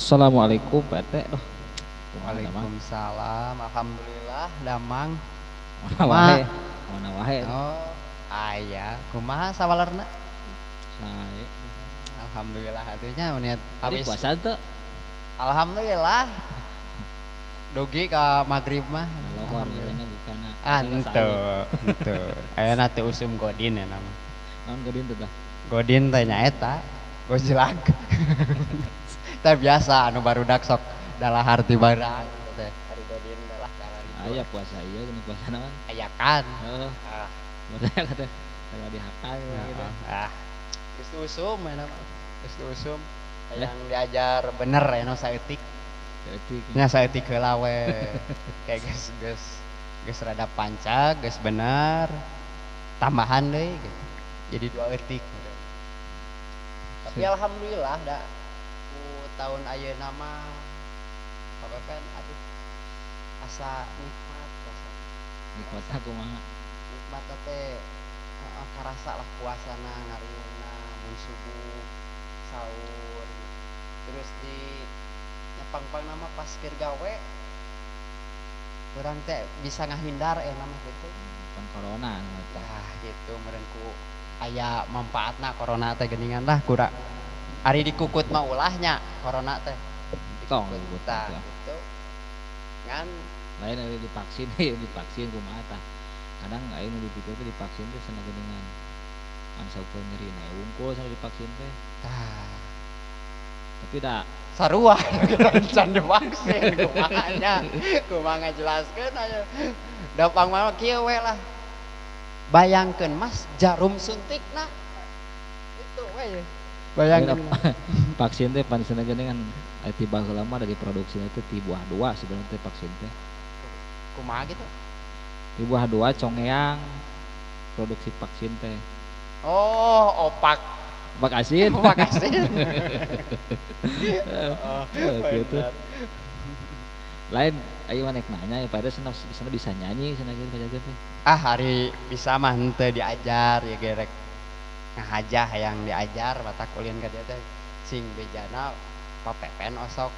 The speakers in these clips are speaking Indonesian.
Assalamualaikum Pak Teh. Oh, kumaha damang? Waalaikumsalam. Alhamdulillah damang. Mana Ma. wae? Mana wae? Oh, aya. Kumaha sawalerna? Sae. Alhamdulillah atunya niat Tadi habis. puasa teu? Alhamdulillah. Dugi ka magrib mah. Lohor kayaknya bukan. Ante. Ayeuna teh usum godin ya nama. Naon gadin teh tah? Godin teh nyaeta. Gojlag. Teh biasa anu barudak sok dalahar ti barang teh. Ari godin teh lah dalari. Aya puasa ieu geuning puasa naon? Aya kan. Heeh. Ah. Modal kata kalau dihakal gitu. Geus usum ya nama. Geus usum. Yang diajar bener ya no saeutik. Jadi Nya saeutik heula we. Kayak geus rada pancag, geus bener. Tambahan deui gitu. Jadi 2 eutik. Tapi alhamdulillah da ku tahun ayeuna mah kan aduh asa nikmat asa. nikmat kumaha? Nikmat teh karasa lah puasana ngariungna mun subuh sahur terus di nyepang-pang nama pas keur gawe urang teh bisa ngahindar nama gitu Pan corona anu teh. gitu meureun ku aya manfaatna corona teh geuningan lah kura ari dikukut mah ulahnya corona teh Tong dikukut tah. gitu ngan Lain ada divaksin, divaksin kumaha tah. Kadang aing nu dipikir teh divaksin teh cenah geuningan. An saukeun nyeri na wungkul cenah divaksin teh. Tapi da sarua can divaksin kumaha ngajelaskeun aya da pangmana kieu we lah bayangkeun Mas jarum suntikna itu we bayangkeun vaksin teh pan cenah geuningan tiba heula mah dari produksinya teh ti buah 2 sebenarnya teh vaksin teh. kumaha gitu Ti buah 2 congeang produksi vaksin teh. oh opak Makasih. makasih Gitu. Lain ayo manek nanya ya pada senang bisa nyanyi senang gitu aja teh. hari bisa mah henteu diajar ya gerek ngahajah yang diajar batak ulin ka dia teh sing bejana papepen osok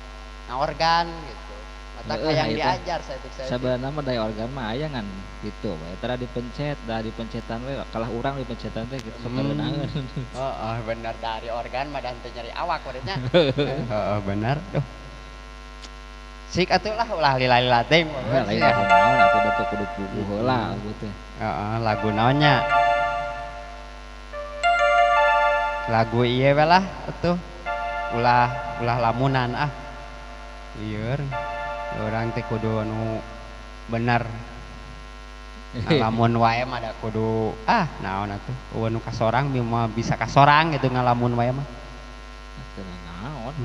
ngaorgan gitu batak hayang diajar saya Sabenerna mah daya organ mah aya ngan gitu we tara dipencet da dipencetan we kalah urang dipencetan teh gitu sabeunangeun. Heeh bener dari organ mah dan teu nyari awak urangnya heeh bener duh sik atuh lah ulah lila-lila teh Lain naon atuh da teu kudu puguh heula gitu. heeh lagu naonnya lagu ieu we lah atuh ulah lamunan lieur urang teh kudu anu bener ngalamun wae mah da kudu naon atuh eueuh nu kasorang mah bisa kasorang gitu ngalamun wae mah Teu naon.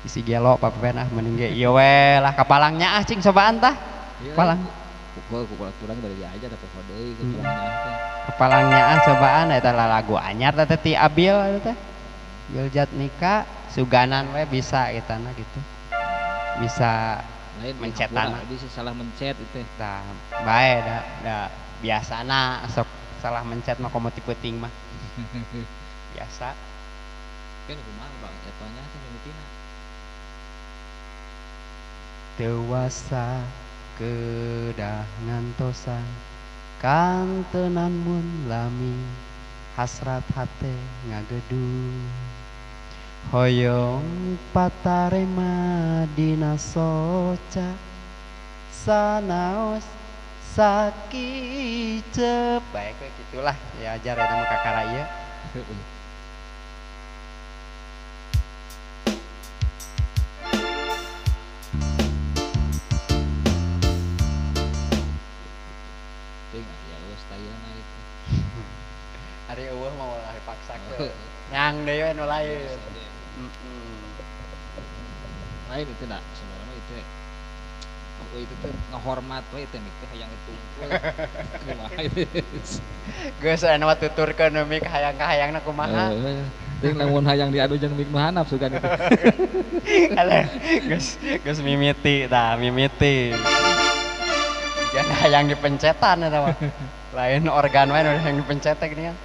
isi gelo papepen mending ge ieu we lah kapalangnya cing cobaan tah kapalang Pukul kurang dari aja da pokok deui ke kurangnya teh. kapalangnya cobaan eta lagu anyar teh ti Abil eta teh Biljat Nika suganan we bisa kitana gitu bisa Lain mencetan bisa salah mencet itu. tah bae da biasana sok salah mencet mah komo ti peuting mah biasa Kan kumaha Bang cetonya teh mimitina. dewasa kedah ngantosan kantenan mun lami hasrat hate ngageduh hoyong patarema dina soca sanaos sakicep baik we gitulah ya ajar eta mah kakara ieu Ting aya geus tayana itu. ari eueuh mah ulah dipaksakeun nyang deui we nu lain Lain itu dah sebenarnya itu itu tuh ngehormat we itu mik teh hayang ditungkul. Kumaha itu. geus anu mah tuturkeun nu mik hayang-hayangna kumaha Ting lamun hayang diadu jeung mik nu hanap sugan itu. geus mimiti jangan hayang dipencetan eta mah lain organ wae nu hayang dipencet teh gini kan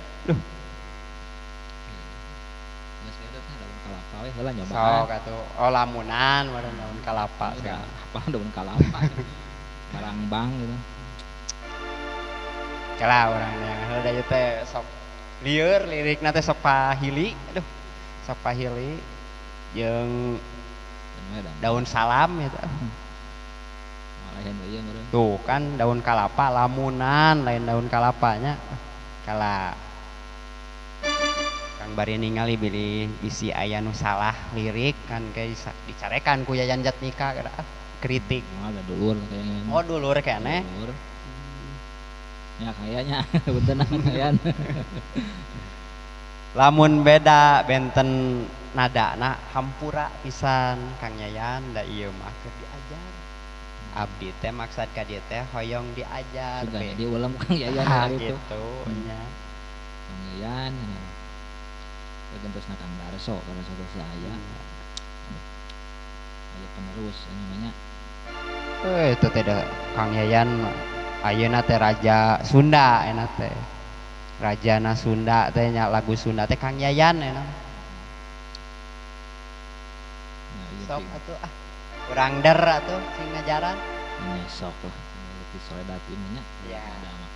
Geus eta teh daun kalapa heula nyobaan. Sok atuh. Oh lamunan meureun daun kalapa Udah cenah. apa daun kalapa barang bank gitu. Kala urang yang heula ieu teh sok lieur lirikna teh sok pahili. Aduh. Sok pahili jeung daun salam gitu. Malahan ieu meureun. Tuh kan daun kalapa lamunan lain daun kalapanya. Kala Kang bari ningali bilih bisi aya nu salah lirik kan kayak dicarekan ku Yayan Jatnika kritik. Ada dulur kayaknya. Oh dulur keneh. Dulur. Ya kayaknya bener kayaan. Lamun beda benten nadana hampura pisan Kang Yayan da ieu mah keur diajar. Abdi teh maksud ka dieu teh hoyong diajar. Sudah di ulam Kang Yayan hari itu. Gitu nya. Kang Yayan. Gentosna Kang Darso karena sudah saya. Aya penerus namanya. Itu teh Kang Yayan ayeuna teh raja Sunda enak teh. Rajana Sunda teh nya lagu Sunda teh Kang Yayan enak. Nah, iya Sok atuh urang der atuh sing ngajaran. Nya sok lah. Lebih soedat ini nya. Ya. Ada mah.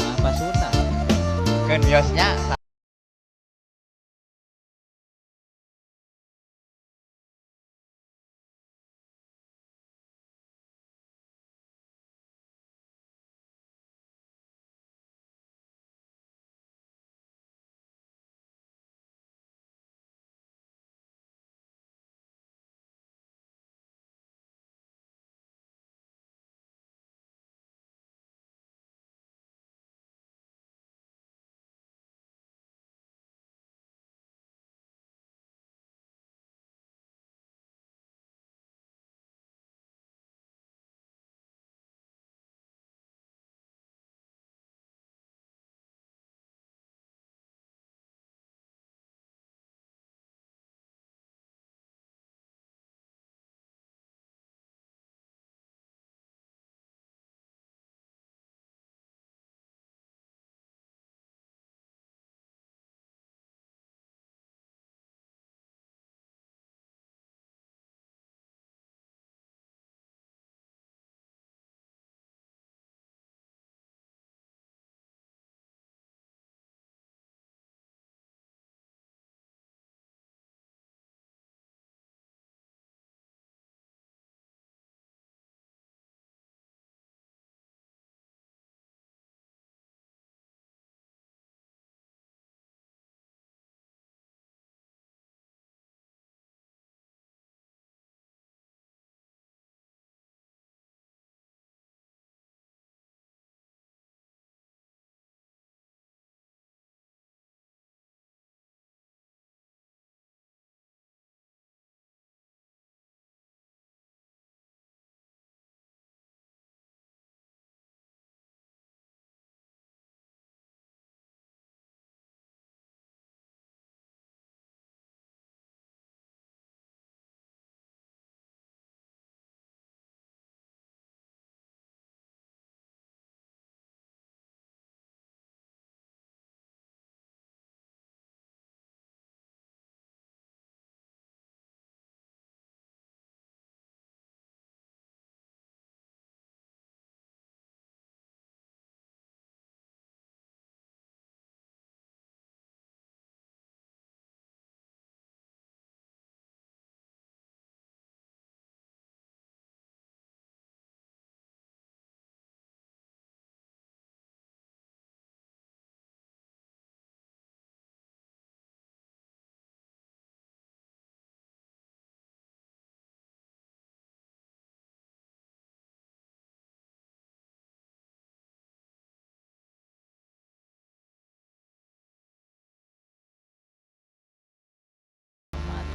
Apa Sunda? Keun biosnya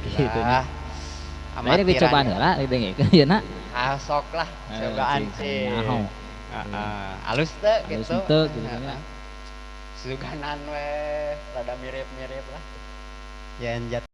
Gitu nya. Lah Lain dicobaan heula didengikeun yeuna nak. Sok lah cobaan sih. Nyaho. Alus teu Halus gitu. henteu gitu nya. Suganan we rada mirip-mirip lah. Yen